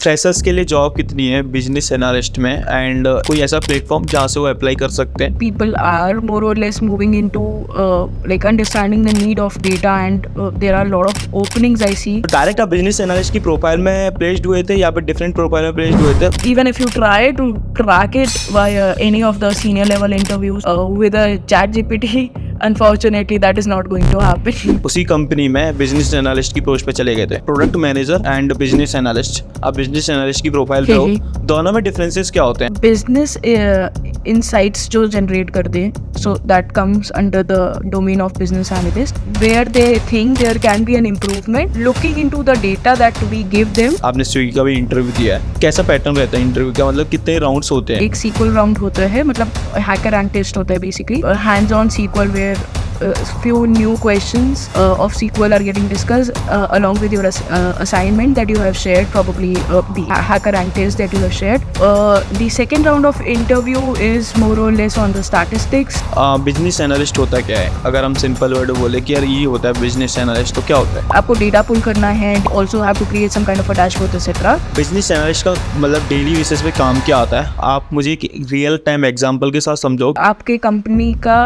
Freshers के लिए job कितनी है बिजनेस एनालिस्ट में, एंड कोई ऐसा प्लेटफॉर्म जहाँ से वो अप्लाई कर सकते हैं? People are more or less moving into like understanding the need of data, and there are a lot of openings I see. Direct आप बिजनेस एनालिस्ट की प्रोफाइल में प्लेस्ड हुए थे या फिर डिफरेंट प्रोफाइल में प्लेस्ड हुए थे? Even if you try to crack it via any of the senior level interviews with a chat GPT, unfortunately that is not going to happen. उसी कंपनी में बिजनेस एनालिस्ट की post पे चले गए थे, product manager and business analyst. आप business analyst की profile पे हो, दोनों में डिफरेंसेस क्या होते हैं? Business insights जो generate करते हैं, so that comes under the domain of business analyst, where they think there can be an improvement looking into the data that we give them. आपने स्विगी का भी इंटरव्यू दिया है, कैसा पैटर्न रहता है इंटरव्यू का? मतलब कितने राउंड्स होते हैं? एक SQL राउंड होता है, मतलब हैकर रैंक टेस्ट होता है basically, hands on SQL where few new questions of SQL are getting discussed along with your assignment that you have shared, probably the hacker rank test that you have shared. The second round of interview is more or less on the statistics. Business analyst होता क्या है? अगर हम simple word बोले कि यार ये होता है बिजनेस एनालिस्ट, तो क्या होता है? आपको डेटा पुल करना है, also have to create some kind of a dashboard etc. Business analyst का मतलब डेली बेसिस पे काम क्या आता है? आप मुझे एक रियल टाइम एग्जांपल के साथ समझो। आपके कंपनी का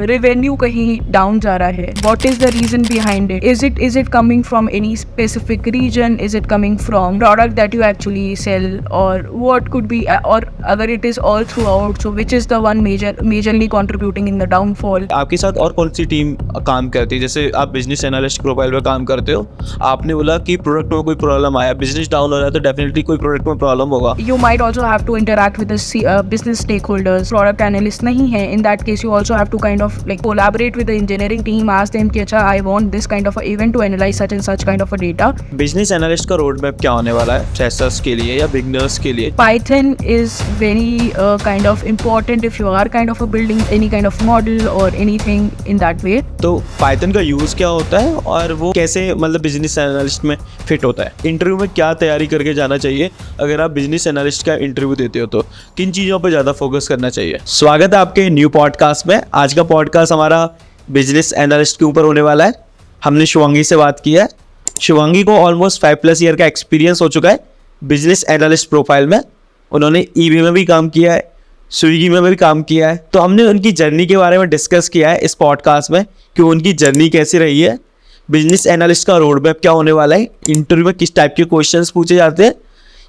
रेवेन्यू कहीं डाउन जा रहा है, what is the reason behind it? Is it coming from any specific region? Is it coming from product that you actually sell, or what could be, or अगर it is all throughout, so which is the one majorly contributing in the downfall? आपके साथ और कौन सी team काम करती है? जैसे आप बिजनेस एनालिस्ट प्रोफाइल पे काम करते हो, आपने बोला कि प्रोडक्ट में कोई प्रॉब्लम आया, बिजनेस डाउन हो रहा है, तो डेफिनेटली कोई प्रोडक्ट में प्रॉब्लम होगा। You might also have to interact with the business stakeholders. Product analyst नहीं है, in that case you also have to kind of like collaborate with the engineering team, ask them कि अच्छा I want this kind of a event to analyze such and such kind of a data. Business analyst का road map क्या होने वाला है freshers के लिए या बिगनर्स के लिए? Python is very kind of important if you are kind of building any kind of model or anything in that way. तो पाइथन का यूज क्या होता है और वो कैसे मतलब बिजनेस एनालिस्ट में फिट होता है? इंटरव्यू में क्या तैयारी करके जाना चाहिए अगर आप बिजनेस एनालिस्ट का इंटरव्यू देते हो? तो किन चीज़ों पर ज़्यादा फोकस करना चाहिए? स्वागत है आपके न्यू पॉडकास्ट में। आज का पॉडकास्ट हमारा बिजनेस एनालिस्ट के ऊपर होने वाला है। हमने शिवांगी से बात की है। शिवांगी को ऑलमोस्ट 5+ ईयर का एक्सपीरियंस हो चुका है बिजनेस एनालिस्ट प्रोफाइल में। उन्होंने ईबी में भी काम किया है, स्विगी में भी काम किया है। तो हमने उनकी जर्नी के बारे में डिस्कस किया है इस पॉडकास्ट में कि उनकी जर्नी कैसी रही है, बिजनेस एनालिस्ट का रोड मैप क्या होने वाला है, इंटरव्यू में किस टाइप के क्वेश्चंस पूछे जाते हैं।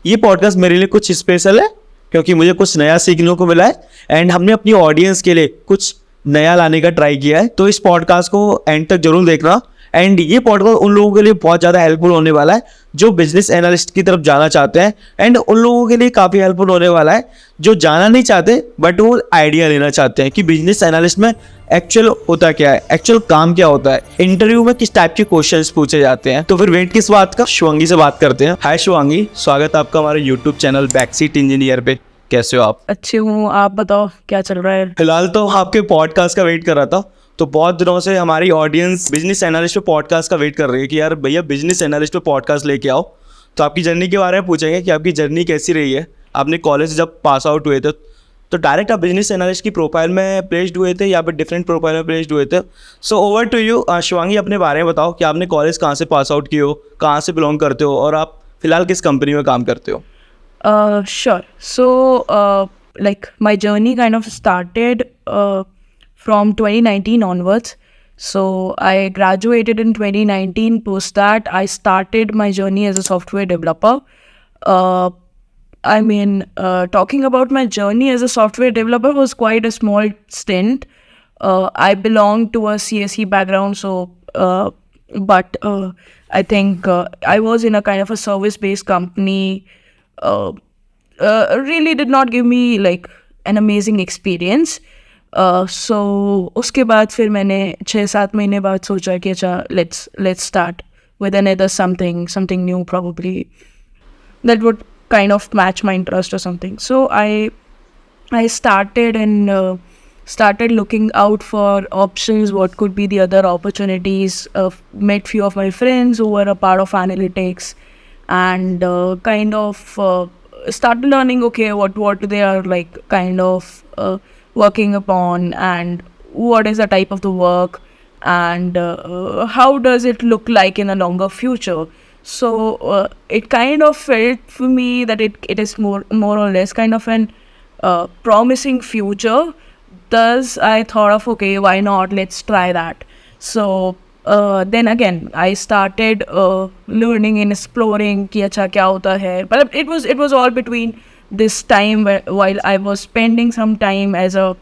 ये पॉडकास्ट मेरे लिए कुछ स्पेशल है क्योंकि मुझे कुछ नया सीखने को मिला है एंड हमने अपनी ऑडियंस के लिए कुछ नया लाने का ट्राई किया है। तो इस पॉडकास्ट को एंड तक जरूर देखना एंड ये पॉडकास्ट उन लोगों के लिए बहुत ज़्यादा हेल्पफुल होने वाला है जो बिजनेस एनालिस्ट की तरफ जाना चाहते हैं, एंड उन लोगों के लिए काफ़ी हेल्पफुल होने वाला है जो जाना नहीं चाहते बट वो आइडिया लेना चाहते हैं कि बिजनेस एनालिस्ट में एक्चुअल होता क्या है, एक्चुअल काम क्या होता है, इंटरव्यू में किस टाइप के क्वेश्चंस पूछे जाते हैं। तो फिर वेट किस बात का, शिवांगी से बात करते हैं। हाय शिवांगी, स्वागत है आपका हमारे यूट्यूब चैनल बैकसीट इंजीनियर पे। कैसे हो आप? अच्छे हूँ, आप बताओ क्या चल रहा है? फिलहाल तो आपके पॉडकास्ट का वेट कर रहा था। तो बहुत दिनों से हमारी ऑडियंस बिजनेस एनालिस्ट पे पॉडकास्ट का वेट कर रही है कि यार भैया बिजनेस एनालिस्ट पे पॉडकास्ट लेके आओ। तो आपकी जर्नी के बारे में पूछेंगे कि आपकी जर्नी कैसी रही है। आपने कॉलेज जब पास आउट हुए थे तो डायरेक्ट आप बिजनेस एनालिस्ट की प्रोफाइल में प्लेस्ड हुए थे या फिर डिफरेंट प्रोफाइल में प्लेस्ड हुए थे? So over to you Shivangi, अपने बारे में बताओ कि आपने कॉलेज कहाँ से पास आउट किए हो, कहाँ से बिलोंग करते हो और आप फिलहाल किस कंपनी में काम करते हो? Sure. So, like my journey kind of started from 2019 onwards. So I graduated in 2019. Post that, I started my journey as a software developer. Talking about my journey as a software developer was quite a small stint. I belong to a CSE background, so but I think I was in a kind of a service-based company. Really did not give me like an amazing experience. So उसके बाद फिर मैंने 6-7 महीने बाद सोचा कि अच्छा let's start with another something new, probably that would kind of match my interest or something. So I started and started looking out for options, what could be the other opportunities. Met few of my friends who were a part of analytics and kind of started learning what they are like kind of working upon and what is the type of the work and how does it look like in a longer future. So it kind of felt for me that it is more or less kind of an promising future. Thus, I thought of, okay, why not? Let's try that. So then again, I started learning and exploring कि अच्छा क्या होता है. But it was all between this time while I was spending some time as a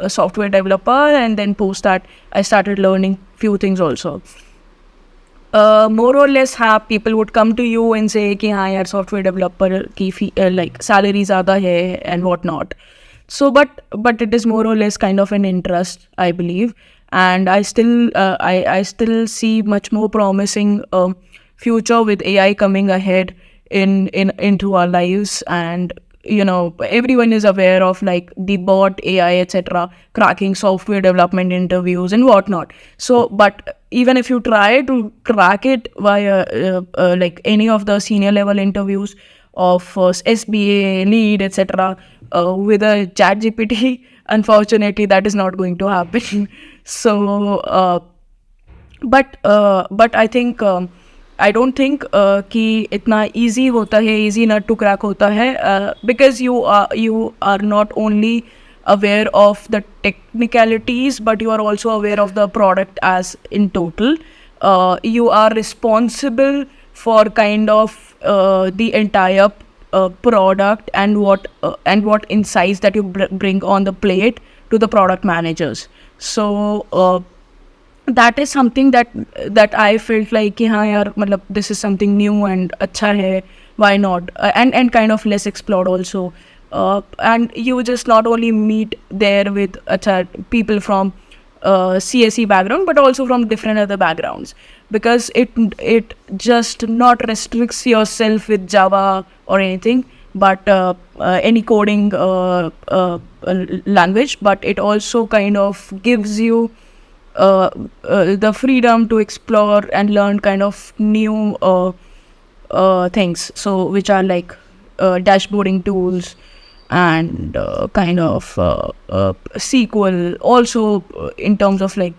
software developer, and then post that I started learning few things also. More or less हाँ, people would come to you and say कि हाँ यार software developer की like salary ज़्यादा है and what not. So but it is more or less kind of an interest, I believe, and I still see much more promising future with AI coming ahead into our lives. And everyone is aware of like the bot AI, etc., cracking software development interviews and whatnot. So but even if you try to crack it via like any of the senior level interviews of SBA, lead, etc., with a chat GPT, unfortunately that is not going to happen. So but I think I don't think कि इतना easy होता है, easy nut to crack होता है, because you are not only aware of the technicalities, but you are also aware of the product as in total. You are responsible for kind of the entire product and what insights that you bring on the plate to the product managers. So that is something that I felt like कि हाँ यार मतलब this is something new and अच्छा है, why not, and kind of less explored also. And you just not only meet there with अच्छा people from CSE background, but also from different other backgrounds, because it just not restricts yourself with Java or anything, but any coding language, but it also kind of gives you the freedom to explore and learn kind of new things, so which are like dashboarding tools and kind of SQL also, in terms of like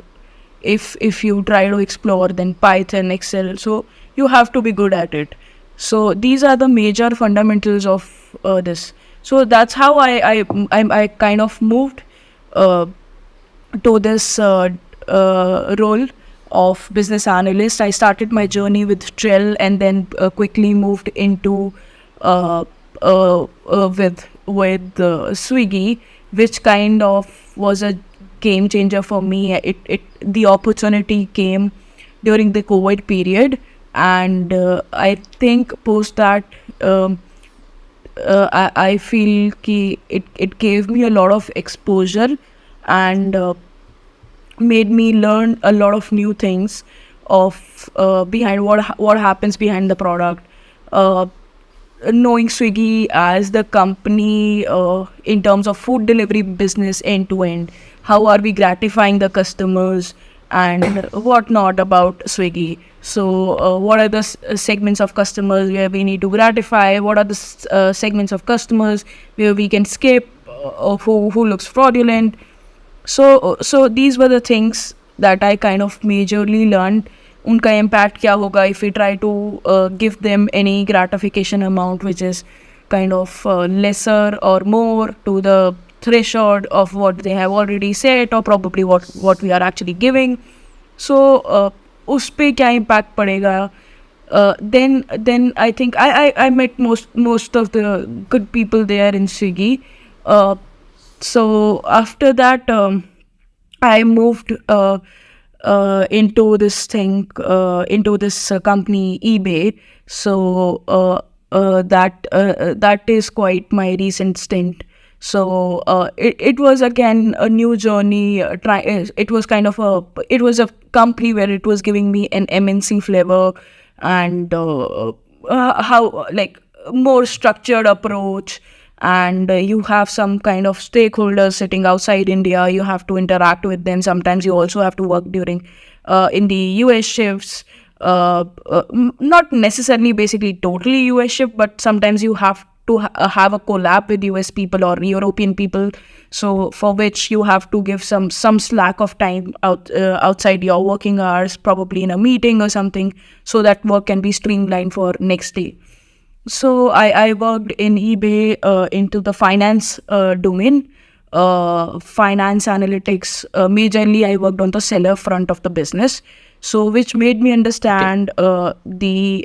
if you try to explore, then Python, Excel, so you have to be good at it. So these are the major fundamentals of this. So that's how I kind of moved to this role of business analyst. I started my journey with Trell, and then quickly moved into with Swiggy, which kind of was a game changer for me. The opportunity came during the COVID period, and I think post that I feel कि it gave me a lot of exposure, and made me learn a lot of new things of behind what happens behind the product. Knowing Swiggy as the company in terms of food delivery business end to end, how are we gratifying the customers and what not about Swiggy. So what are the segments of customers where we need to gratify, what are the segments of customers where we can skip, who looks fraudulent. So these were the things that I kind of majorly learned. उनका impact क्या होगा if we try to give them any gratification amount which is kind of lesser or more to the threshold of what they have already set, or probably what we are actually giving. So उस पे क्या impact पड़ेगा. Then I think I met most of the good people there in Swiggy. So after that, I moved into this thing, into this company eBay. So that is quite my recent stint. So it was again a new journey. It was kind of it was a company where it was giving me an MNC flavor, and how like more structured approach, and you have some kind of stakeholders sitting outside India. You have to interact with them. Sometimes you also have to work during in the US shifts. Not necessarily basically totally US shift, but sometimes you have to have a collab with US people or European people, so for which you have to give some slack of time outside your working hours, probably in a meeting or something, so that work can be streamlined for next day. So I worked in eBay into the finance domain, finance analytics. Majorly, I worked on the seller front of the business, so which made me understand the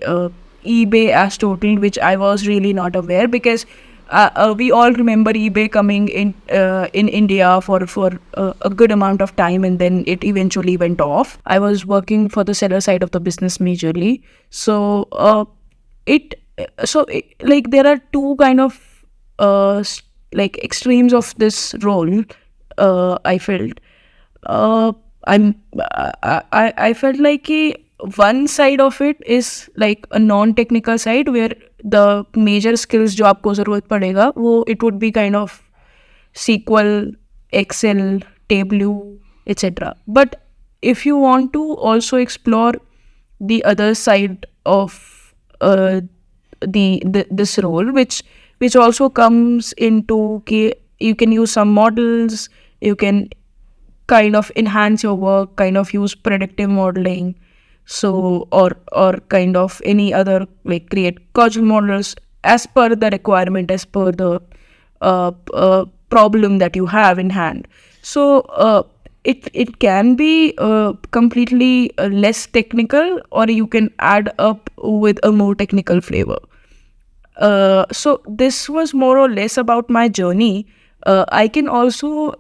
eBay as total, which I was really not aware, because we all remember eBay coming in India for a good amount of time, and then it eventually went off. I was working for the seller side of the business majorly, so like there are two kind of like extremes of this role. I felt I felt like one side of it is like a non-technical side, where the major skills जो आपको ज़रूरत पड़ेगा वो it would be kind of SQL, Excel, Tableau, etc. But if you want to also explore the other side of this role, which also comes into you can use some models, you can kind of enhance your work, kind of use predictive modeling, so or kind of any other, like create causal models as per the requirement, as per the problem that you have in hand. So it can be completely less technical, or you can add up with a more technical flavor. So this was more or less about my journey. I can also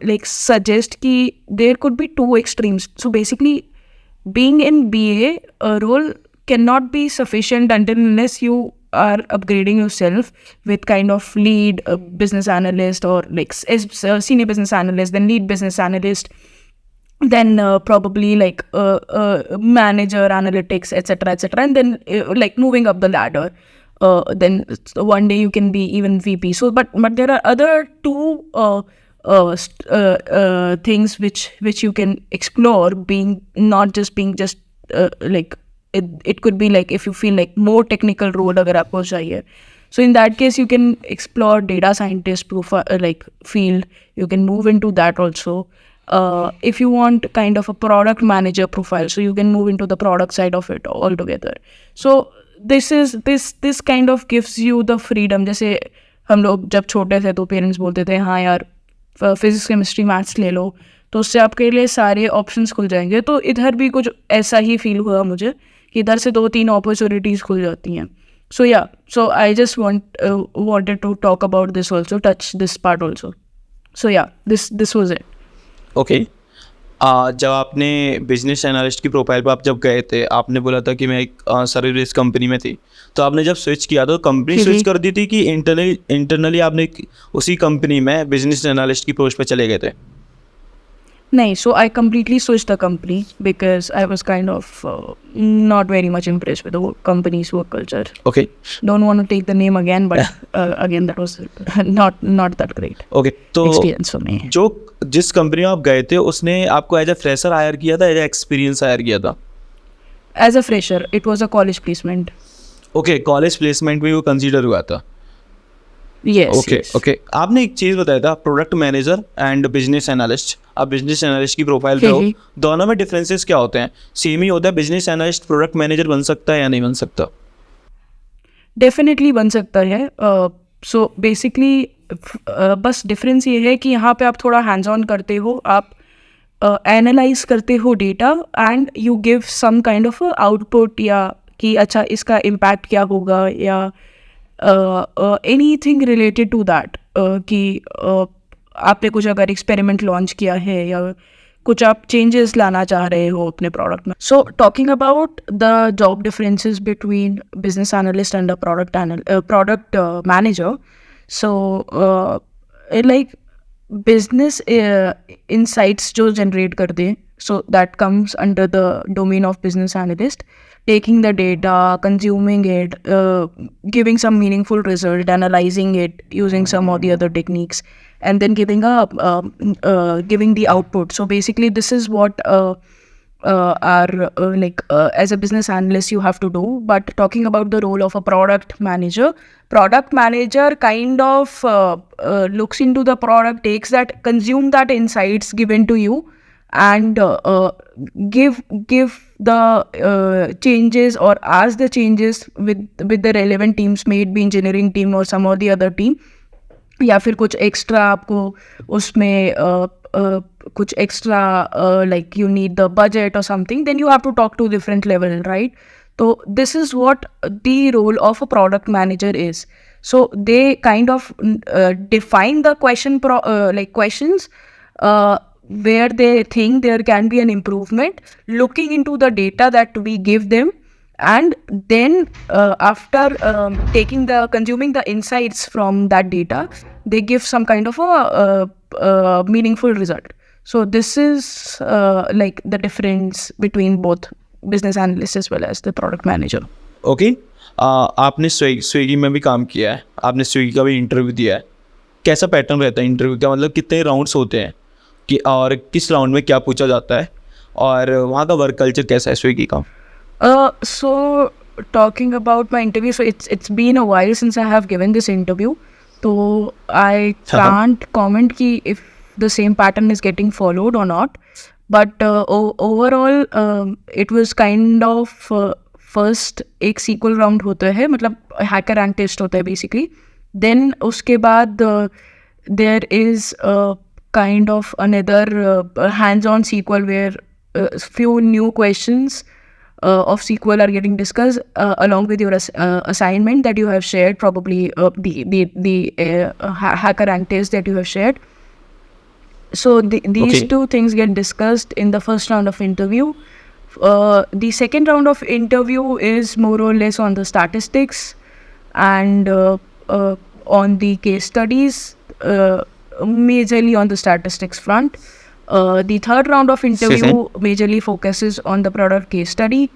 like suggest that there could be two extremes. So basically, being in BA role cannot be sufficient until unless you are upgrading yourself with kind of lead business analyst, or like senior business analyst, then lead business analyst, then probably like manager analytics, etc., and then like moving up the ladder. Then one day you can be even VP. So but there are other two things which you can explore, being not just being just like it could be like if you feel like more technical role agar aapko chahiye. So in that case you can explore data scientist profile, like field. You can move into that also. If you want kind of a product manager profile, so you can move into the product side of it altogether. So this kind of gives you the freedom. जैसे हम लोग जब छोटे थे तो parents बोलते थे हाँ यार फिजिक्स केमिस्ट्री मैथ्स ले लो, तो उससे आपके लिए सारे ऑप्शंस खुल जाएंगे. तो इधर भी कुछ ऐसा ही फील हुआ मुझे कि इधर से 2-3 अपॉर्चुनिटीज़ खुल जाती हैं. So I just wanted to talk about this also, touch this part also. So yeah, this was it. Okay. जब आपने बिजनेस एनालिस्ट की प्रोफाइल पर आप जब गए थे, आपने बोला था कि मैं एक सर्विस कंपनी में थी, तो आपने जब स्विच किया तो कंपनी स्विच कर दी थी कि इंटरनली आपने उसी कंपनी में बिजनेस एनालिस्ट की पोस्ट पे चले गए थे? नहीं, so I completely switched the company because I was kind of not very much impressed with the company's work culture. Okay. Don't want to take the name again, but again that was not that great. Okay. तो experience for me. जो जिस company में आप गए थे उसने आपको as a fresher higher किया था, एज ए एक्सपीरियंस हायर किया था? As a fresher, it was a college placement. Okay, college placement में वो कंसीडर हुआ था. Yes. ओके. आपने एक चीज़ बताया था, product manager and business analyst. आप बिजनेस एनालिस्ट की प्रोफाइल पे हो, दोनों में डिफरेंसेस क्या होते हैं? सेम ही होता है? बिजनेस एनालिस्ट प्रोडक्ट मैनेजर बन सकता है या नहीं बन सकता? डेफिनेटली बन सकता है. सो बेसिकली बस डिफरेंस ये है कि यहाँ पे आप थोड़ा हैंड्स ऑन करते हो, आप एनालाइज करते हो data, and you give some kind of output, या कि अच्छा इसका इम्पैक्ट क्या होगा, या एनीथिंग रिलेटेड टू दैट, कि आपने कुछ अगर एक्सपेरिमेंट लॉन्च किया है या कुछ आप चेंजेस लाना चाह रहे हो अपने प्रोडक्ट में. So talking about the job differences between business analyst and product manager. So like business insights जो जनरेट कर दें, so that comes under the domain of business analyst. Taking the data, consuming it, giving some meaningful result, analyzing it using some of the other techniques, and then giving the output. So basically this is what are as a business analyst you have to do. But talking about the role of a product manager kind of looks into the product, consume that insights given to you, and give the changes or ask the changes with the relevant teams, may it be engineering team or some or the other team, या फिर कुछ extra आपको उसमें कुछ extra like you need the budget और something, then you have to talk to different level, right? तो this is what the role of a product manager is. So they kind of define the questions where they think there can be an improvement, looking into the data that we give them, and then after consuming the insights from that data, they give some kind of a meaningful result. So this is like the difference between both business analyst as well as the product manager. Okay. आपने Swiggy में भी काम किया है, आपने Swiggy का भी interview दिया है. कैसा पैटर्न रहता है इंटरव्यू का, मतलब कितने राउंड्स होते हैं कि और किस राउंड में क्या पूछा जाता है, और वहाँ का वर्क कल्चर कैसा है स्विगी का? So talking about my interview, so it's been a while since I have given this interview, so I can't comment ki if the same pattern is getting followed or not, but overall it was kind of first एक sequel round होता है, मतलब hacker rank test होता है basically, then उसके बाद there is kind of another hands-on sequel where few new questions of SQL are getting discussed along with your assignment that you have shared, probably the hacker rank test that you have shared. So these two things get discussed in the first round of interview. The second round of interview is more or less on the statistics and on the case studies, majorly on the statistics front. The third round of interview majorly focuses on the product case study,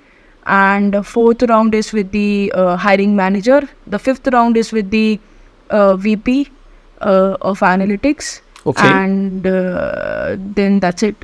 and the fourth round is with the hiring manager. The fifth round is with the VP of analytics. Okay. And then that's it.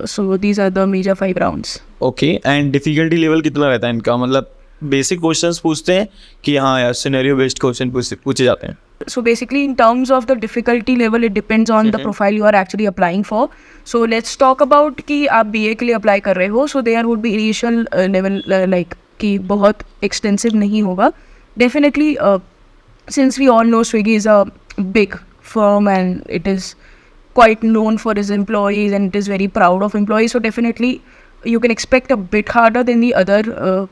So these are the major 5 rounds. Okay. And difficulty level कितना रहता है इनका, मतलब basic questions पूछते हैं कि हाँ यार सिनेरियो बेस्ड क्वेश्चन पूछे जाते हैं? So basically in terms of the difficulty level, it depends on the profile you are actually applying for. So let's talk about कि आप BA के लिए apply कर रहे हो, so there would be initial level like कि बहुत extensive नहीं होगा. Definitely since we all know Swiggy is a big firm and it is quite known for its employees and it is very proud of employees, so definitely you can expect a bit harder than the other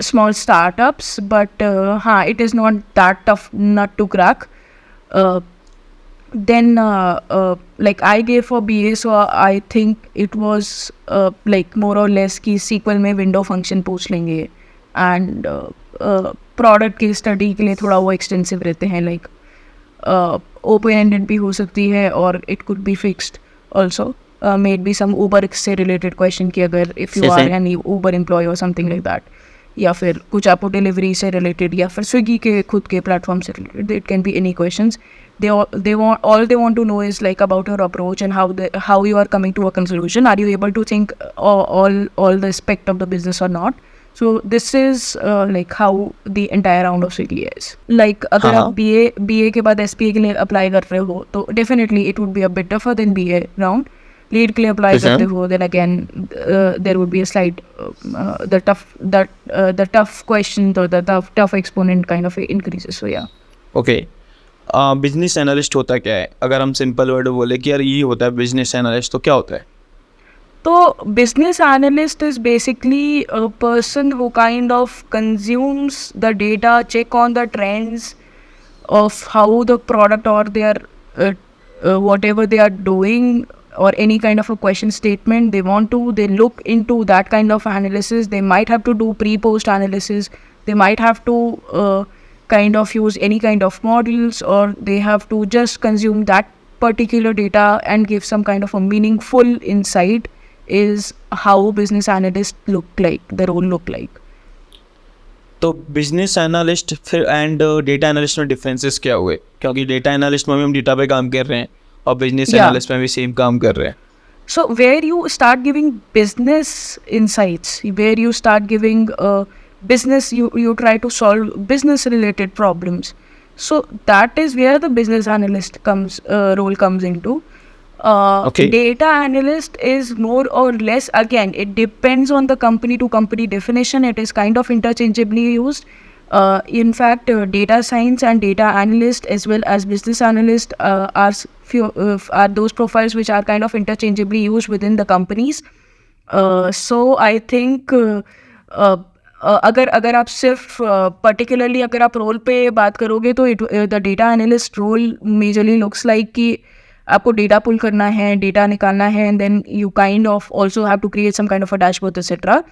small startups, but it is not that tough nut to crack. Then like I gave for BA, so I think it was like more or less कि SQL में window function पूछ लेंगे, and product case study के लिए थोड़ा वो extensive रहते हैं, like open ended भी हो सकती है और it could be fixed also. May it be some Uber से related question कि अगर if you are an Uber employee or something like that, या फिर कुछ आपको डिलीवरी से रिलेटेड या फिर स्विगी के खुद के प्लेटफॉर्म से related, it can be any questions. they want to know is like about your approach and how you are coming to a conclusion. Are you able to think all the aspect of the business or not? So this is like how the entire round of Swiggy is. Like अगर आप BA के बाद SPA के लिए apply कर रहे हो तो definitely it would be a bit tougher than BA round. Lead के लिए अप्लाई करते हो, then again there would be a slight the tough question or the tough exponent kind of increases. So yeah. Okay. Business analyst होता क्या है? अगर हम simple word बोले कि यार ये होता है बिजनेस एनालिस्ट, तो क्या होता है? तो business analyst is basically a person who kind of consumes the data, check on the trends of how the product or their whatever they are doing, or any kind of a question statement they look into that kind of analysis. They might have to do pre-post analysis, they might have to kind of use any kind of models, or they have to just consume that particular data and give some kind of a meaningful insight. Is how business analyst look like, the role look like. तो business analyst फिर and data analyst में differences क्या हुए? क्योंकि data analyst में भी हम data पे काम कर रहे हैं और बिजनेस एनालिस्ट में भी सेम काम कर रहे हैं. So where you start giving business insights, where you start giving business, you try to solve business related problems. So that is where the business analyst role comes into. Okay. Data analyst is more or less, again, it depends on the company to company definition. It is kind of interchangeably used. In fact, data science and data analyst as well as business analyst are those profiles which are kind of interchangeably used within the companies. So I think अगर आप सिर्फ particularly अगर आप role पे बात करोगे तो the data analyst role majorly looks like कि आपको डेटा पुल करना है, डेटा निकालना है, and then you kind of also have to create some kind of a dashboard etcetera.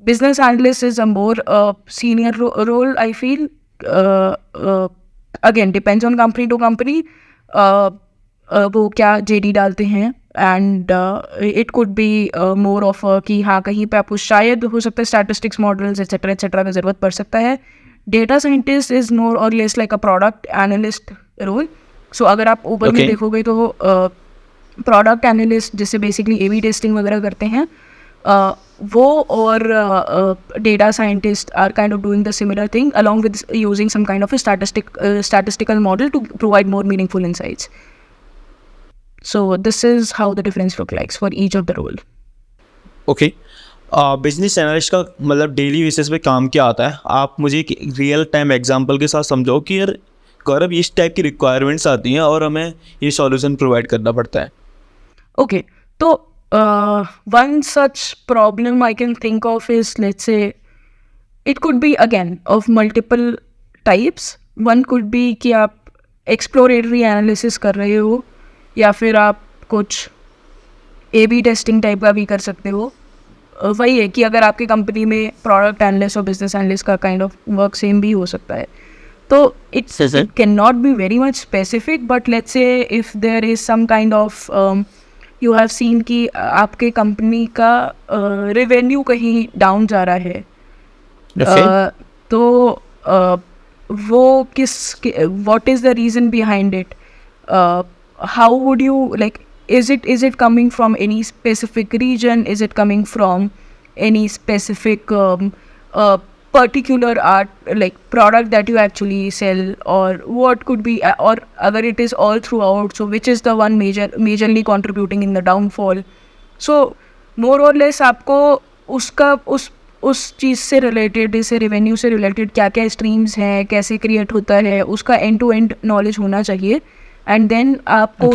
Business analyst is a more senior role, I feel. Again, depends on company to company. वो क्या JD डालते हैं, and it could be more of कि हाँ कहीं पे आपको शायद हो सकता है statistics models etc etc का ज़रूरत पड़ सकता है. Data scientist is more or less like a product analyst role. So अगर आप ऊपर में देखोगे तो product analyst जिससे basically A/B testing वगैरह करते हैं, वो और data scientist are kind of doing the similar thing along with using some kind of a statistical model to provide more meaningful insights. So this is how the difference look like for each of the role. Okay. Business analyst का मतलब daily basis पे काम क्या आता है? आप मुझे एक रियल टाइम एग्जांपल के साथ समझाओ कि यार गौरव इस टाइप की रिक्वायरमेंट्स आती हैं और हमें ये सॉल्यूशन प्रोवाइड करना पड़ता है. Okay, तो one such problem I can think of is, let's say, it could be again of multiple types. One could be कि आप exploratory analysis कर रहे हो, या फिर आप कुछ A/B टेस्टिंग टाइप का भी कर सकते हो. वही है कि अगर आपकी कंपनी में प्रोडक्ट एनालिस्ट और बिजनेस एनालिस्ट का काइंड ऑफ वर्क सेम भी हो सकता है. तो it cannot be very much specific, but let's say if there is some kind of you have seen कि आपके कंपनी का रेवेन्यू कहीं डाउन जा रहा है, तो वो what is the reason behind it? How would you, like, is it coming from any specific region? Is it coming from any specific particular art, like product that you actually sell, or what could be, or अगर it is all throughout, so which is the one majorly contributing in the downfall? So more or less आपको उसका उस चीज़ से related, जैसे revenue से related क्या क्या streams हैं, कैसे क्रिएट होता है, उसका एंड टू एंड नॉलेज होना चाहिए. एंड देन आपको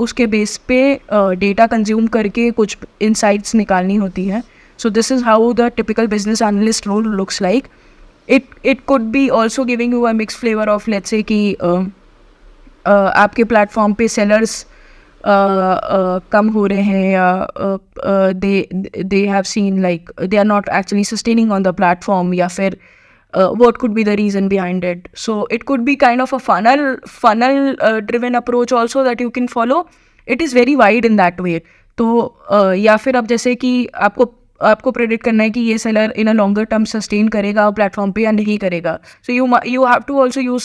उसके बेस पे डेटा कंज्यूम करके कुछ इंसाइट्स निकालनी होती है. So this is how the typical business analyst role looks like. It could be also giving you a mixed flavor of, let's say कि आपके प्लेटफॉर्म पे sellers कम हो रहे हैं, या they have seen like they are not actually sustaining on the platform, या फिर what could be the reason behind it. So it could be kind of a funnel driven approach also that you can follow. It is very wide in that way. तो या फिर अब जैसे कि आपको predict करना है कि ये seller in a longer term sustain करेगा प्लेटफॉर्म पे या नहीं करेगा. So you have to also use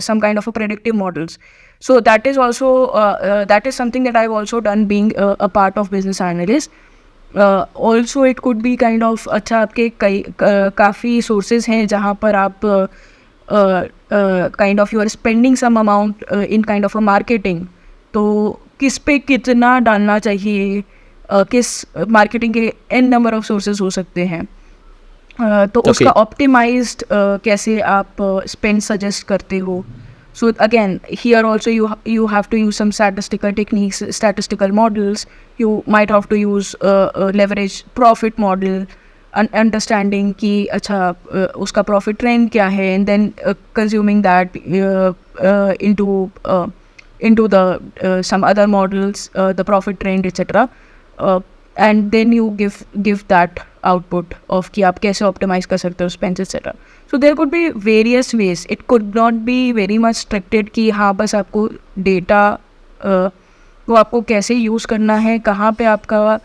some kind of a predictive models. So that is also that is something that I've also done being a part of business analyst. Also it could be kind of, अच्छा आपके काफ़ी sources हैं जहाँ पर आप kind of you are spending some amount in kind of a marketing. तो किस पे कितना डालना चाहिए, किस marketing के n number of sources हो सकते हैं, तो उसका optimized कैसे आप spend suggest करते हो. So again, here also you have to use some statistical techniques, statistical models. You might have to use leverage profit model, understanding कि अच्छा उसका profit trend क्या है, and then consuming that into the some other models, the profit trend etc. And then you give that output of कि आप कैसे optimize कर सकते हो spends etc. So there could be various ways. It could not be very much structured कि हाँ बस आपको data वो आपको कैसे use करना है, कहाँ पे आपका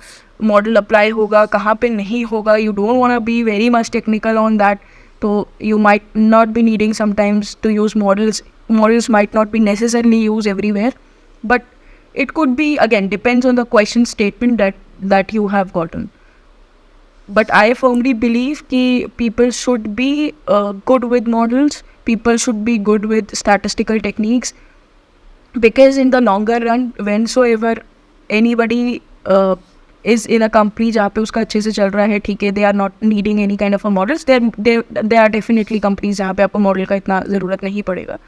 model apply होगा, कहाँ पे नहीं होगा. You don't want to be very much technical on that. So you might not be needing sometimes to use models. Models might not be necessarily used everywhere, but It could be, again, depends on the question statement that you have gotten. But I firmly believe that people should be good with models, people should be good with statistical techniques, because in the longer run, whensoever anybody is in a company जहाँ पे उसका अच्छे से चल रहा है, ठीक है, they are not needing any kind of a models, there are definitely companies जहाँ पे आपको model का इतना ज़रूरत नहीं पड़ेगा.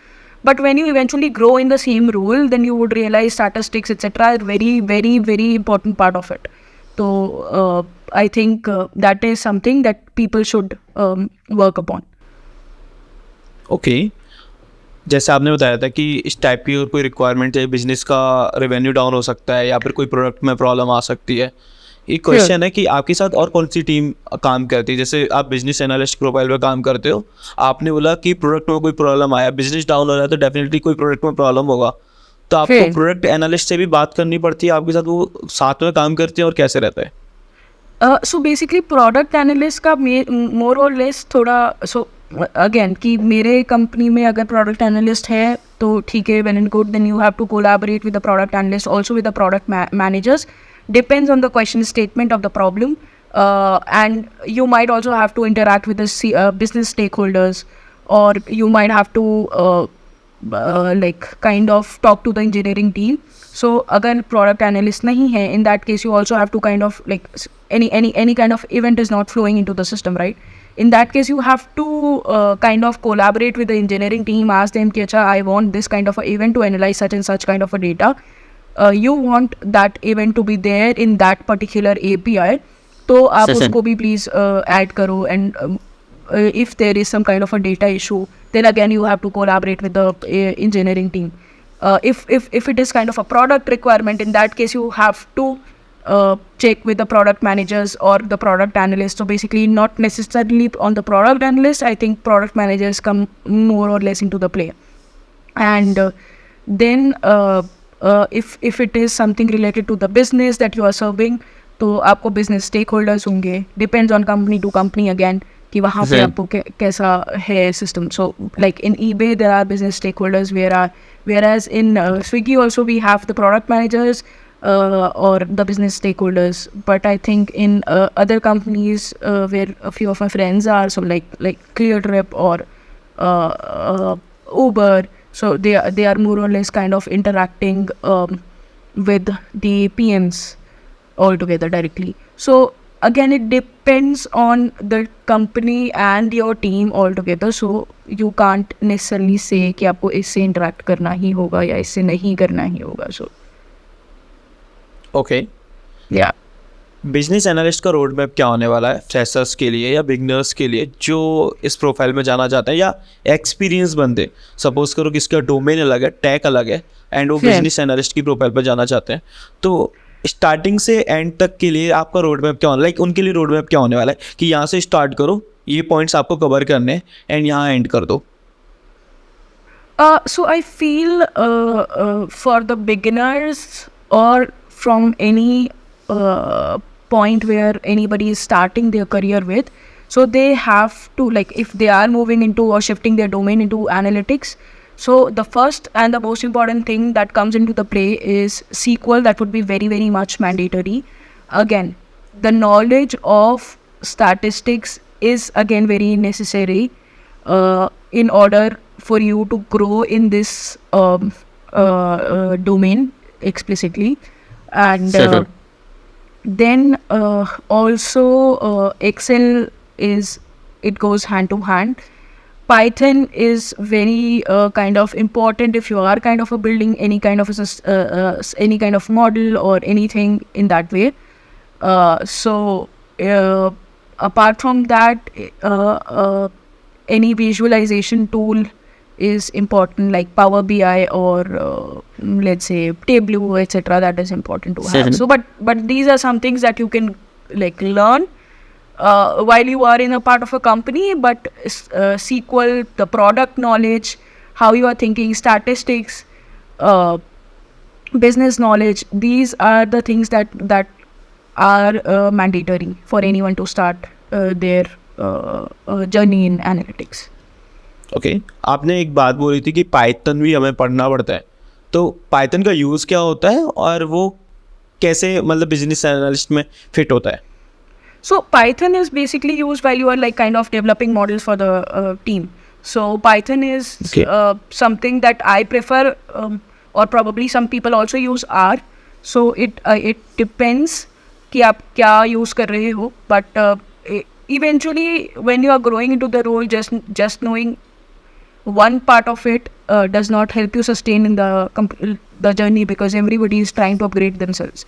But when you eventually grow in the same role, then you would realize statistics, etc. are very, very, very important part of it. So I think that is something that people should work upon. Okay जैसे आपने बताया था कि इस type की कोई requirement है, business का रेवेन्यू डाउन हो सकता है या फिर कोई प्रोडक्ट में प्रॉब्लम आ सकती है. एक क्वेश्चन है कि आपके साथ और कौन सी टीम काम करती है. जैसे आप बिजनेस एनालिस्ट प्रोफाइल पे काम करते हो, आपने बोला कि प्रोडक्ट में कोई प्रॉब्लम आया, बिजनेस डाउन हो रहा है, तो डेफिनेटली कोई प्रोडक्ट में प्रॉब्लम होगा. तो आपको प्रोडक्ट एनालिस्ट से भी बात करनी पड़ती है, आपके साथ वो साथ में काम करते हैं और कैसे रहता है? So basically प्रोडक्ट एनालिस्ट का मोर और लेस थोड़ा, सो अगेन कि मेरे कंपनी में अगर प्रोडक्ट एनालिस्ट है तो ठीक है, well and good, then you have to collaborate with the product analyst, also with the product managers. Depends on the question statement of the problem, and you might also have to interact with the business stakeholders, or you might have to like kind of talk to the engineering team. So agar product analyst nahi hai, in that case you also have to kind of like any kind of event is not flowing into the system, right? In that case you have to kind of collaborate with the engineering team, ask them ki acha, I want this kind of a event to analyze such and such kind of a data. You want that event to be there in that particular API, तो आप उसको भी please add करो. And if there is some kind of a data issue, then again you have to collaborate with the engineering team. If it is kind of a product requirement, in that case you have to check with the product managers or the product analyst. So basically not necessarily on the product analyst, I think product managers come more or less into the play. And then if it is something related to the business that you are serving, तो आपको business stakeholders होंगे. Depends on company to company again कि वहाँ पे आपको कैसा है system. So like in eBay there are business stakeholders, whereas in Swiggy also we have the product managers or the business stakeholders. But I think in other companies where a few of my friends are, so like ClearTrip or Uber, so they are more or less kind of interacting with the PMs altogether directly. So again, it depends on the company and your team altogether. So you can't necessarily say कि आपको इससे interact करना ही होगा या इससे नहीं करना ही होगा. So okay, yeah. Business analyst का रोड मैप क्या होने वाला है फ्रेशर्स के लिए या बिगनर्स के लिए जो इस प्रोफाइल में जाना चाहते हैं या एक्सपीरियंस बंदे, सपोज करो कि इसका डोमेन अलग है, टैग अलग है, एंड वो बिजनेस एनालिस्ट की प्रोफाइल पर जाना चाहते हैं, तो स्टार्टिंग से एंड तक के लिए आपका रोड मैप क्या होना, लाइक उनके लिए रोड मैप क्या होने वाला है कि यहाँ से स्टार्ट करो, ये पॉइंट्स आपको कवर करने एंड यहाँ एंड कर दो? So I feel for the beginners or from any point where anybody is starting their career with, so they have to, like if they are moving into or shifting their domain into analytics, so the first and the most important thing that comes into the play is SQL. That would be very, very much mandatory. Again, the knowledge of statistics is again very necessary in order for you to grow in this domain explicitly. And then also Excel it goes hand to hand. Python is very kind of important if you are kind of building any kind of any kind of model or anything in that way. So apart from that, any visualization tool is important, like Power BI or let's say Tableau, etc. That is important to have. So but these are some things that you can like learn while you are in a part of a company. But SQL, the product knowledge, how you are thinking, statistics, business knowledge, these are the things that are mandatory for anyone to start their journey in analytics. Okay आपने एक बात बोली थी कि Python भी हमें पढ़ना पड़ता है, तो पाइथन का यूज़ क्या होता है और वो कैसे मतलब बिजनेस एनालिस्ट में फिट होता है? So Python is basically used while you are like kind of developing models for the team. So Python is Okay. something that I prefer, or probably some people also use R. So it depends कि आप क्या use कर रहे हो. But eventually when you are growing into the role, just knowing one part of it does not help you sustain in the journey, because everybody is trying to upgrade themselves.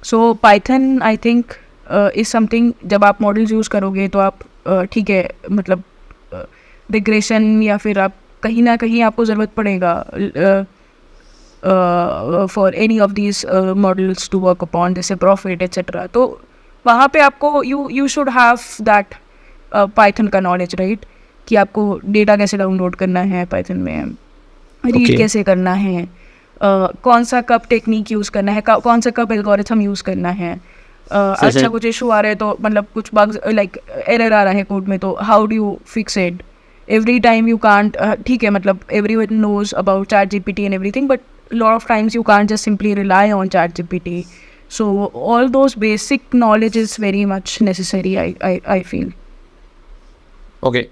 So Python I think is something, जब आप models use करोगे तो आप ठीक है मतलब regression या फिर आप कहीं ना कहीं आपको ज़रूरत पड़ेगा for any of these models to work upon, जैसे प्रॉफिट एक्सेट्रा. तो वहाँ पे आपको you should have that Python का नॉलेज, राइट, कि आपको डेटा कैसे डाउनलोड करना है पाइथन में, रीड Okay. कैसे करना है, कौन सा कब टेक्निक यूज़ करना है, कौन सा कब एल्गोरिथम यूज़ करना है. अच्छा कुछ इशू आ रहा है तो मतलब कुछ बग्स लाइक एरर आ रहा है कोड में, तो how do you fix it. Every time you can't, ठीक है मतलब everyone knows about ChatGPT and everything, but lot of times you can't just simply rely on ChatGPT. So all those basic knowledge is very much necessary, I feel. Okay,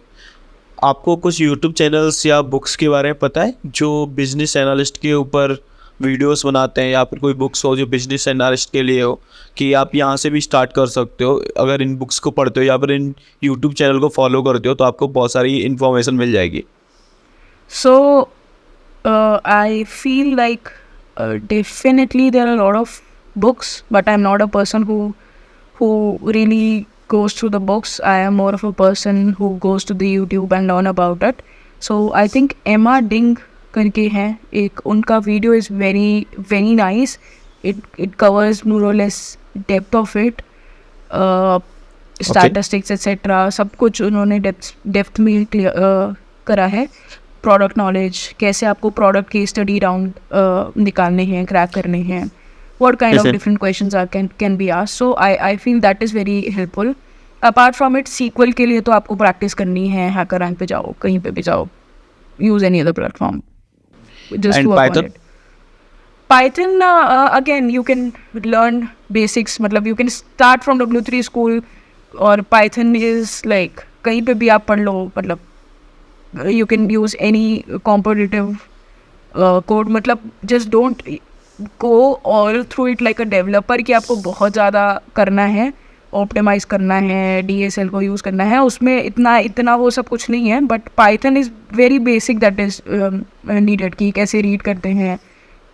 आपको कुछ YouTube channels या books के बारे में पता है जो business analyst के ऊपर वीडियोस बनाते हैं, या फिर कोई बुक्स हो जो बिजनेस एनालिस्ट के लिए हो कि आप यहाँ से भी स्टार्ट कर सकते हो? अगर इन बुक्स को पढ़ते हो या फिर इन यूट्यूब चैनल को फॉलो करते हो तो आपको बहुत सारी इन्फॉर्मेशन मिल जाएगी. So I feel like definitely there are a lot of books, but I'm not a person who really goes through the books. I am more of a person who goes to the YouTube and learn about it. So I think Emma Ding करके है एक, उनका video is very very nice. It covers more or less depth of it, statistics etc. सब कुछ उन्होंने depth में करा है. प्रोडक्ट नॉलेज, कैसे आपको प्रोडक्ट की स्टडी राउंड निकालने हैं, क्रैक करने हैं, what kind of different questions can be asked. So I feel that is very helpful. Apart from it, SQL के लिए तो आपको प्रैक्टिस करनी है, HackerRank पे जाओ, कहीं पे भी जाओ, use any other platform, just And work Python? on it. Python again you can learn basics, मतलब you can start from W3 school, और Python is like कहीं पे भी आप पढ़ लो, मतलब you can use any competitive code, मतलब just don't go all through it like a developer कि आपको बहुत ज़्यादा करना है, ऑप्टिमाइज़ करना है, DSL को यूज़ करना है, उसमें इतना वो सब कुछ नहीं है. But Python is very basic, that is needed कि कैसे रीड करते हैं,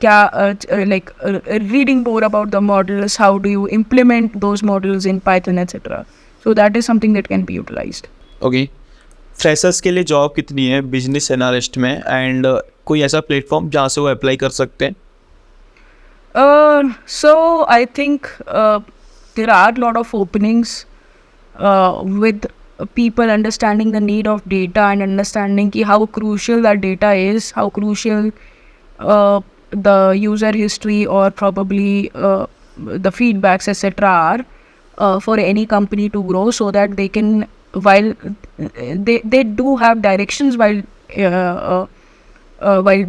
क्या like reading more about the models, how do you implement those models in Python etcetera. So that is something that can be utilised. Okay, freshers के लिए job कितनी है business analyst में, एंड कोई ऐसा प्लेटफॉर्म जहाँ से वो अप्लाई कर सकते हैं? So I think there are a lot of openings with people understanding the need of data and understanding ki how crucial that data is, how crucial the user history or probably the feedbacks etc. are for any company to grow, so that they can, while they do have directions while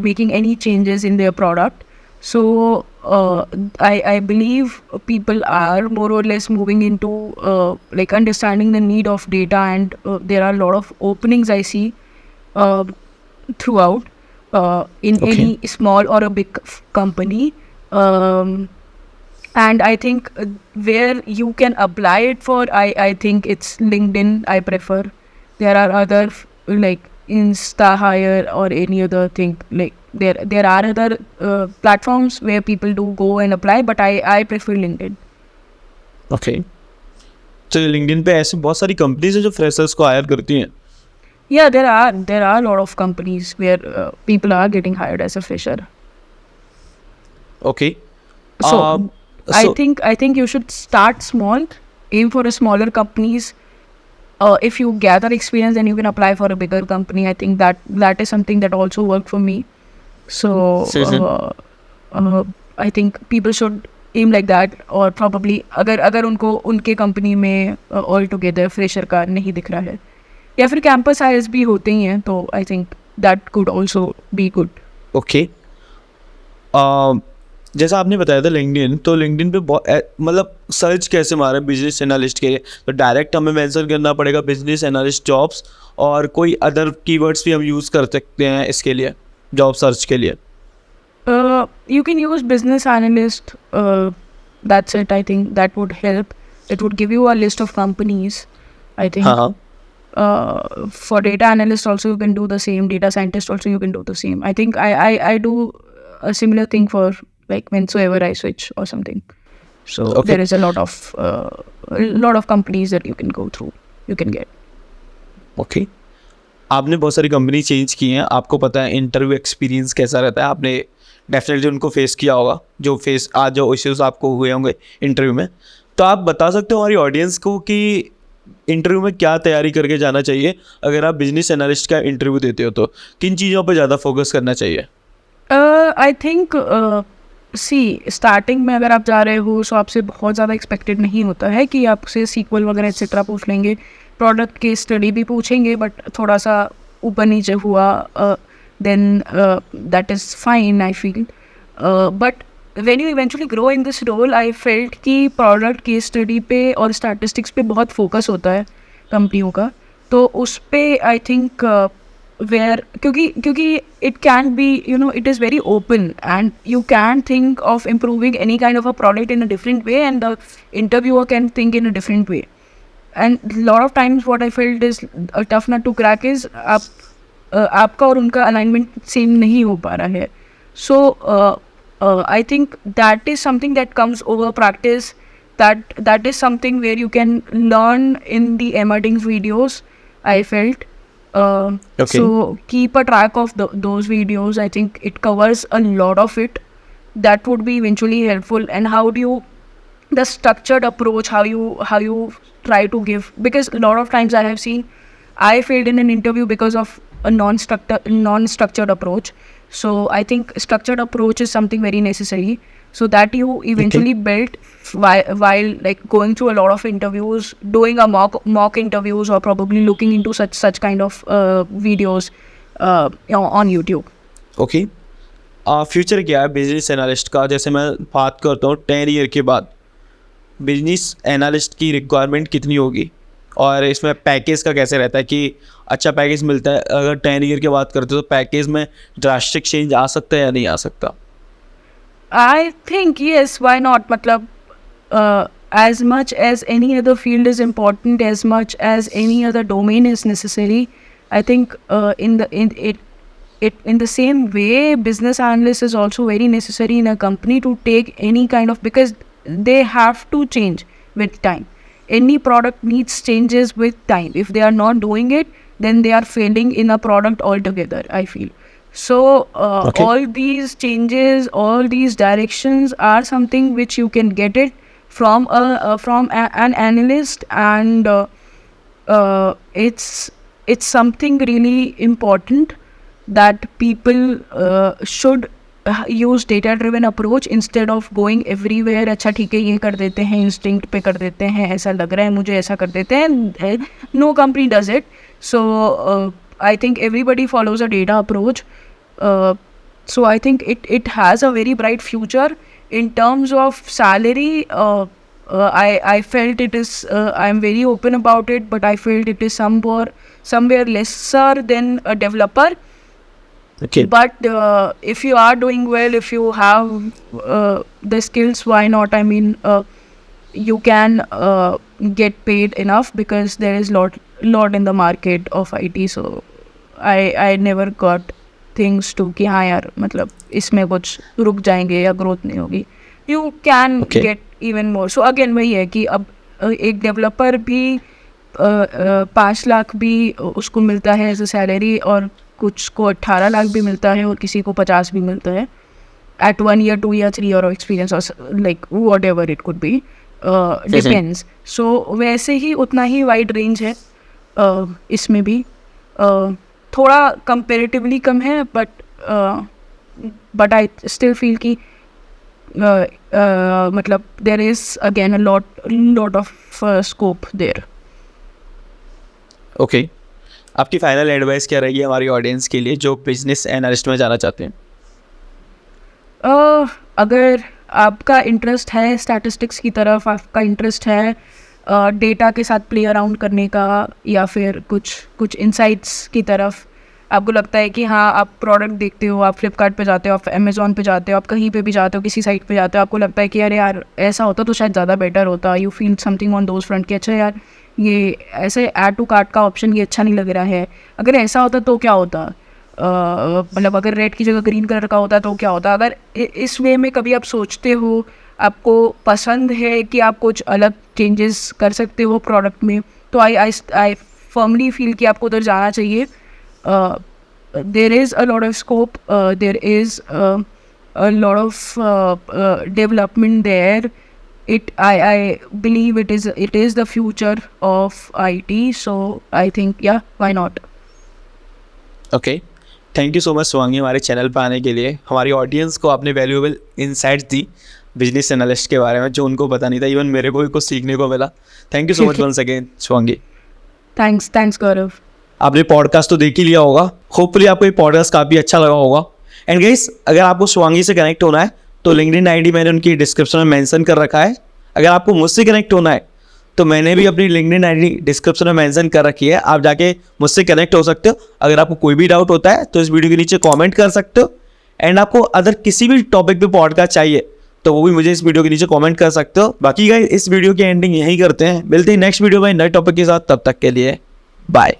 making any changes in their product. So I believe people are more or less moving into like understanding the need of data, and there are a lot of openings I see throughout in Okay. any small or a big company. And I think where you can apply it for, I think it's LinkedIn. I prefer. There are other like Insta Hire or any other thing, like there are other platforms where people do go and apply, but I prefer LinkedIn. Okay, तो LinkedIn पे ऐसे बहुत सारी companies हैं जो freshers को higher करती हैं. Yeah, there are a lot of companies where people are getting hired as a fresher. Okay, So I think you should start small, aim for a smaller companies. If you gather experience, then you can apply for a bigger company. I think that is something that also worked for me. So I think people should aim like that, or probably अगर उनको उनके company में all together fresher का नहीं दिख रहा है, या फिर कैंपस हायर्स भी होते ही हैं, तो I think that could also be good. Okay. जैसा आपने बताया था लिंक्डइन, तो लिंक्डइन पे मतलब सर्च कैसे मारे बिजनेस एनालिस्ट के लिए? तो डायरेक्ट हमें मेंशन करना पड़ेगा बिजनेस एनालिस्ट जॉब्स, और कोई अदर कीवर्ड्स भी हम यूज़ कर सकते हैं इसके लिए, जॉब सर्च के लिए? You can use business analyst. That's it. I think that would help. It would give you a list of companies. I think. हाँ हाँ. For data analyst also you can do the same. Data scientist also you can do the same. I think I do a similar thing for like whensoever I switch or something. So Okay. there is a lot of companies that you can go through. You can get. Okay. आपने बहुत सारी company change की हैं, आपको पता है interview experience कैसा रहता है, आपने डेफिनेटली उनको फेस किया होगा, जो इश्यूज आपको हुए होंगे इंटरव्यू में. तो आप बता सकते हो हमारी ऑडियंस को कि इंटरव्यू में क्या तैयारी करके जाना चाहिए अगर आप बिजनेस एनालिस्ट का इंटरव्यू देते हो, तो किन चीज़ों पर ज़्यादा फोकस करना चाहिए? आई थिंक स्टार्टिंग में अगर आप जा रहे हो तो आपसे बहुत ज़्यादा एक्सपेक्टेड नहीं होता है कि आपसे सीक्वल वगैरह एक्सेट्रा पूछ लेंगे. प्रोडक्ट की स्टडी भी पूछेंगे, बट थोड़ा सा ऊपर नीचे हुआ then that is fine I feel. But when you eventually grow in this role, I felt कि प्रोडक्ट की स्टडी पे और स्टैटिस्टिक्स पे बहुत फोकस होता है कंपनियों का. तो उस पे आई थिंक वेयर क्योंकि it can be it is very open and you can think of improving any kind of a product in a different way, and the interviewer can think in a different way. And a lot of times what I felt is a tough nut to crack is आपका और उनका alignment same नहीं हो पा रहा है. So I think that is something that comes over practice. That is something where you can learn in the Emmerdings videos, I felt. Okay. So keep a track of those videos. I think it covers a lot of it. That would be eventually helpful. And how do you, the structured approach, how you try to give, because a lot of times I have seen I failed in an interview because of a non-structured approach. So I think structured approach is something very necessary, so that you eventually build while like going through a lot of interviews, doing a mock interviews, or probably looking into such kind of videos on YouTube. Okay. Future क्या है business analyst का? जैसे मैं बात करता हूँ 10 year के बाद बिजनेस एनालिस्ट की रिक्वायरमेंट कितनी होगी, और इसमें पैकेज का कैसे रहता है कि अच्छा पैकेज मिलता है? अगर 10 ईयर की बात करते हो तो पैकेज में ड्रास्टिक चेंज आ सकता है या नहीं आ सकता? I think yes, why not? मतलब as much as any other field is important, as much as any other domain is necessary, I think in the same way, business analyst is also very necessary in a company to take any kind of, because they have to change with time. Any product needs changes with time. If they are not doing it, then they are failing in a product altogether, I feel. So Okay. all these changes, all these directions are something which you can get it from an analyst, and it's something really important that people should use data driven approach instead of going everywhere. अच्छा ठीक है, ये कर देते हैं, instinct पे कर देते हैं, ऐसा लग रहा है मुझे, ऐसा कर देते हैं. No company does it. So I think everybody follows a data approach. So I think it has a very bright future. In terms of salary, I felt it is, I'm very open about it, but I felt it is somewhere lesser than a developer. Okay. But if you are doing well, if you have the skills, why not? I mean, you can get paid enough, because there is lot in the market of IT. So I never got things to कि हाँ यार मतलब इसमें कुछ रुक जाएंगे या growth नहीं होगी. You can Okay. get even more. So again वही है कि अब एक डेवलपर भी 5 लाख भी उसको मिलता है एज अ सैलरी, और कुछ को 18 लाख भी मिलता है, और किसी को 50 भी मिलता है at 1 year, 2 year, 3 year of experience, or like whatever it could be. Depends. So वैसे ही उतना ही वाइड रेंज है इसमें भी. थोड़ा कंपेरेटिवली कम है, बट आई स्टिल फील कि मतलब there is again a lot of scope there. Okay. आपकी फाइनल एडवाइस क्या रहेगी हमारी ऑडियंस के लिए जो बिजनेस एनालिस्ट में जाना चाहते हैं? अगर आपका इंटरेस्ट है स्टैटिस्टिक्स की तरफ, आपका इंटरेस्ट है डेटा के साथ प्ले अराउंड करने का, या फिर कुछ इंसाइट्स की तरफ, आपको लगता है कि हाँ आप प्रोडक्ट देखते हो, आप फ्लिपकार्ट पे जाते हो, आप अमेज़ॉन पे जाते हो, आप कहीं पे भी जाते हो, किसी साइट पे जाते हो, आपको लगता है कि अरे यार ऐसा होता तो शायद ज़्यादा बेटर होता, you feel something on those front कि अच्छा यार ये ऐसे ऐड टू कार्ट का ऑप्शन ये अच्छा नहीं लग रहा है, अगर ऐसा होता तो क्या होता, मतलब अगर रेड की जगह ग्रीन कलर का होता तो क्या होता, अगर इस वे में कभी आप सोचते हो, आपको पसंद है कि आप कुछ अलग चेंजेस कर सकते हो प्रोडक्ट में, तो आई फर्मली फील कि आपको उधर जाना चाहिए. There is a lot of scope, there is a lot of development there. I believe it is the future of IT, so I think yeah, why not. Okay, thank you so much Shivangi हमारे channel पर आने के लिए. हमारी audience को आपने valuable insights दी business analyst के बारे में, जो उनको पता नहीं था. इवन मेरे को भी कुछ सीखने को मिला. Thank you so much once again Shivangi. Thanks Gaurav. आपने पॉडकास्ट तो देख ही लिया होगा. होपफुली आपको ये पॉडकास्ट काफ़ी अच्छा लगा होगा. एंड गाइस, अगर आपको शिवांगी से कनेक्ट होना है तो लिंक्डइन आईडी मैंने उनकी डिस्क्रिप्शन में मेंशन कर रखा है. अगर आपको मुझसे कनेक्ट होना है तो मैंने भी अपनी लिंक्डइन आईडी डिस्क्रिप्शन में मेंशन कर रखी है. आप जाके मुझसे कनेक्ट हो सकते हो. अगर आपको कोई भी डाउट होता है तो इस वीडियो के नीचे कॉमेंट कर सकते हो. एंड आपको अगर किसी भी टॉपिक पे पॉडकास्ट चाहिए तो वो भी मुझे इस वीडियो के नीचे कमेंट कर सकते हो. बाकी गाइस, इस वीडियो की एंडिंग यही करते हैं. मिलते हैं नेक्स्ट वीडियो में नए टॉपिक के साथ. तब तक के लिए बाय.